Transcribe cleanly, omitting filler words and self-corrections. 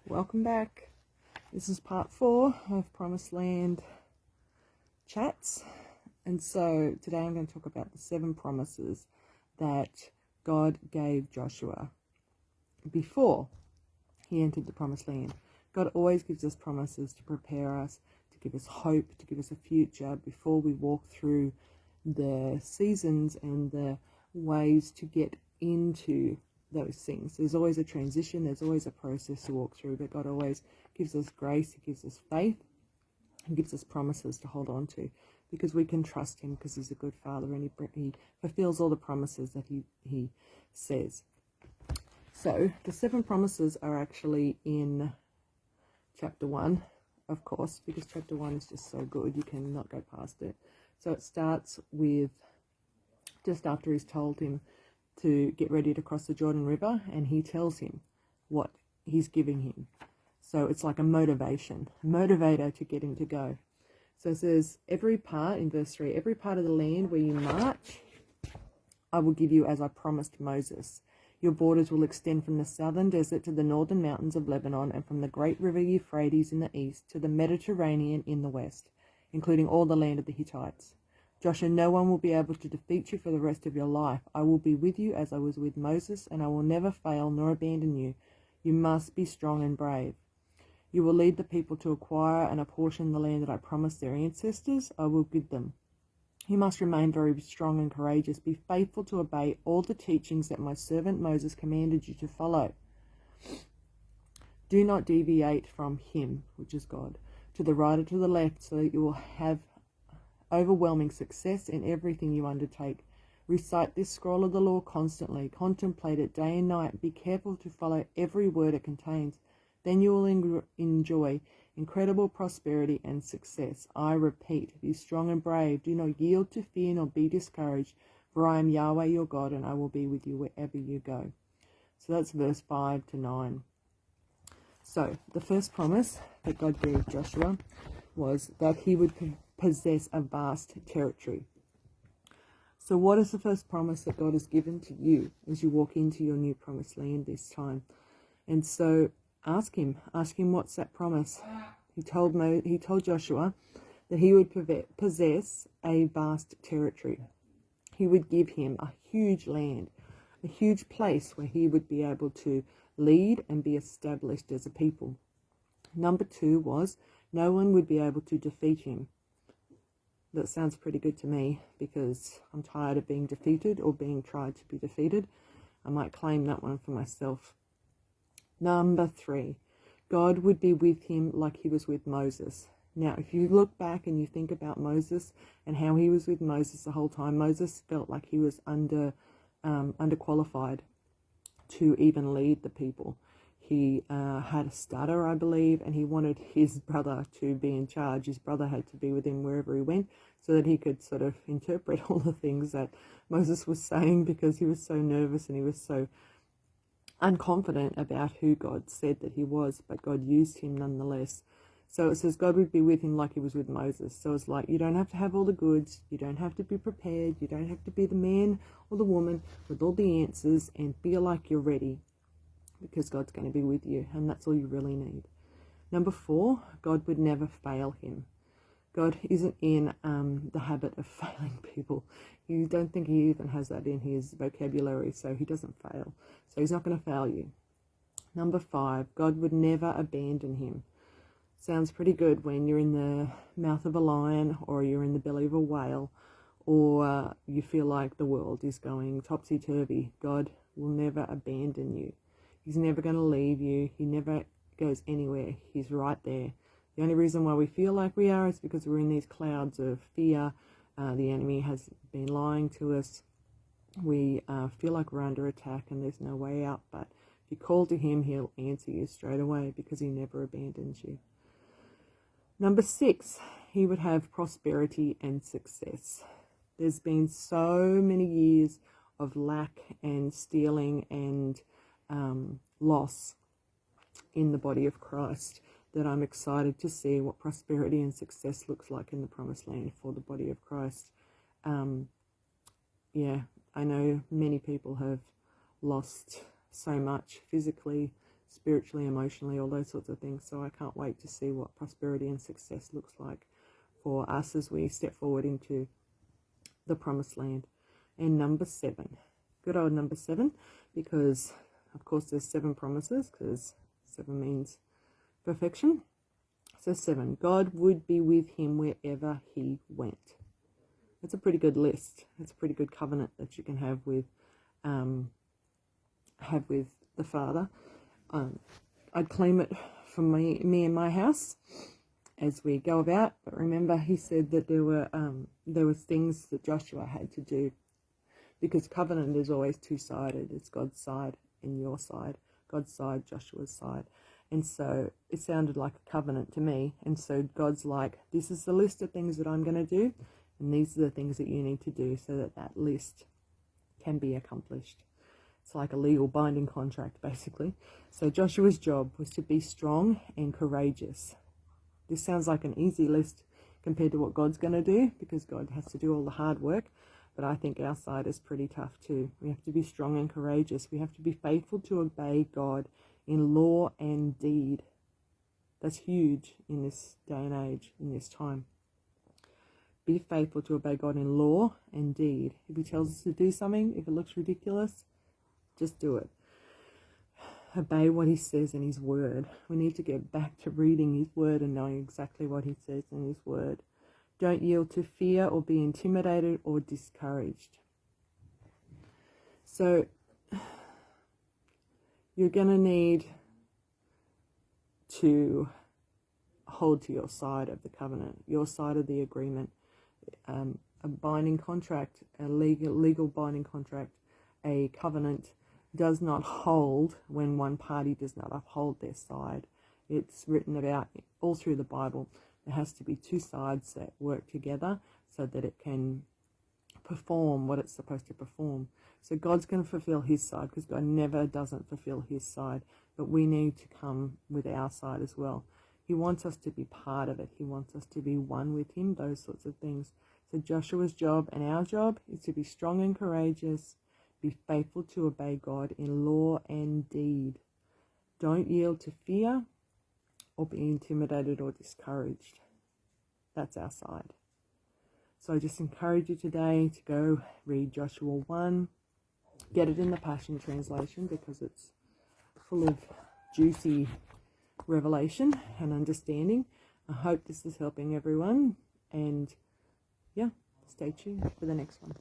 Welcome back. This is part 4 of Promised Land chats. And so today I'm going to talk about the 7 promises that God gave Joshua before he entered the Promised Land. God always gives us promises to prepare us, to give us hope, to give us a future before we walk through the seasons and the ways to get into those things. There's always a transition, there's always a process to walk through, but God always gives us grace, he gives us faith, he gives us promises to hold on to, because we can trust him, because he's a good father and he fulfills all the promises that he says. So the 7 promises are actually in chapter 1, of course, because chapter 1 is just so good, you cannot go past it. So it starts with just after he's told him to get ready to cross the Jordan River, and he tells him what he's giving him. So it's like a motivator to get him to go. So it says, every part, in verse 3, every part of the land where you march, I will give you as I promised Moses. Your borders will extend from the southern desert to the northern mountains of Lebanon, and from the great river Euphrates in the east to the Mediterranean in the west, including all the land of the Hittites. Joshua, no one will be able to defeat you for the rest of your life. I will be with you as I was with Moses, and I will never fail nor abandon you. You must be strong and brave. You will lead the people to acquire and apportion the land that I promised their ancestors. I will give them. You must remain very strong and courageous. Be faithful to obey all the teachings that my servant Moses commanded you to follow. Do not deviate from him, which is God, to the right or to the left, so that you will have overwhelming success in everything you undertake. Recite this scroll of the law constantly. Contemplate it day and night. Be careful to follow every word it contains. Then you will enjoy incredible prosperity and success. I repeat, be strong and brave. Do not yield to fear nor be discouraged, for I am Yahweh your God, and I will be with you wherever you go. So that's verse 5 to 9. So the first promise that God gave Joshua was that he would possess a vast territory. So what is the first promise that God has given to you as you walk into your new promised land this time? And so ask him what's that promise. He told Joshua that he would possess a vast territory. He would give him a huge land, a huge place where he would be able to lead and be established as a people. Number 2 was no one would be able to defeat him. That sounds pretty good to me, because I'm tired of being defeated or being tried to be defeated. I might claim that one for myself. Number 3, God would be with him like he was with Moses. Now, if you look back and you think about Moses and how he was with Moses the whole time, Moses felt like he was underqualified to even lead the people. He had a stutter, I believe, and he wanted his brother to be in charge. His brother had to be with him wherever he went, so that he could sort of interpret all the things that Moses was saying, because he was so nervous and he was so unconfident about who God said that he was, but God used him nonetheless. So it says God would be with him like he was with Moses. So it's like, you don't have to have all the goods, you don't have to be prepared, you don't have to be the man or the woman with all the answers and feel like you're ready, because God's going to be with you, and that's all you really need. Number 4, God would never fail him. God isn't in the habit of failing people. You don't think he even has that in his vocabulary, so he doesn't fail. So he's not going to fail you. Number 5, God would never abandon him. Sounds pretty good when you're in the mouth of a lion, or you're in the belly of a whale, or you feel like the world is going topsy-turvy. God will never abandon you. He's never going to leave you. He never goes anywhere. He's right there. The only reason why we feel like we are is because we're in these clouds of fear. The enemy has been lying to us. We feel like we're under attack and there's no way out. But if you call to him, he'll answer you straight away, because he never abandons you. Number 6, he would have prosperity and success. There's been so many years of lack and stealing and loss in the body of Christ, that I'm excited to see what prosperity and success looks like in the promised land for the body of Christ. I know many people have lost so much physically, spiritually, emotionally, all those sorts of things. So I can't wait to see what prosperity and success looks like for us as we step forward into the promised land. And number 7, good old number 7, because of course there's 7 promises, because 7 means perfection. So 7, God would be with him wherever he went. That's a pretty good list. It's a pretty good covenant that you can have with the Father. I'd claim it for me and my house as we go about. But remember, he said that there was things that Joshua had to do, because covenant is always two-sided. It's God's side and your side. God's side, Joshua's side. And so it sounded like a covenant to me. And so God's like, this is the list of things that I'm going to do, and these are the things that you need to do so that that list can be accomplished. It's like a legal binding contract, basically. So Joshua's job was to be strong and courageous. This sounds like an easy list compared to what God's going to do, because God has to do all the hard work. But I think our side is pretty tough too. We have to be strong and courageous. We have to be faithful to obey God in law and deed. That's huge in this day and age, in this time. Be faithful to obey God in law and deed. If he tells us to do something, if it looks ridiculous, just do it. Obey what he says in his word. We need to get back to reading his word and knowing exactly what he says in his word. Don't yield to fear or be intimidated or discouraged. So you're going to need to hold to your side of the covenant, your side of the agreement. A binding contract, a legal binding contract, a covenant does not hold when one party does not uphold their side. It's written about all through the Bible. There has to be two sides that work together so that it can perform what it's supposed to perform. So God's going to fulfill his side, because God never doesn't fulfill his side, but we need to come with our side as well. He wants us to be part of it. He wants us to be one with him, those sorts of things. So Joshua's job and our job is to be strong and courageous, be faithful to obey God in law and deed. Don't yield to fear or be intimidated or discouraged. That's our side. So I just encourage you today to go read Joshua 1. Get it in the Passion Translation, because it's full of juicy revelation and understanding. I hope this is helping everyone. And yeah, stay tuned for the next one.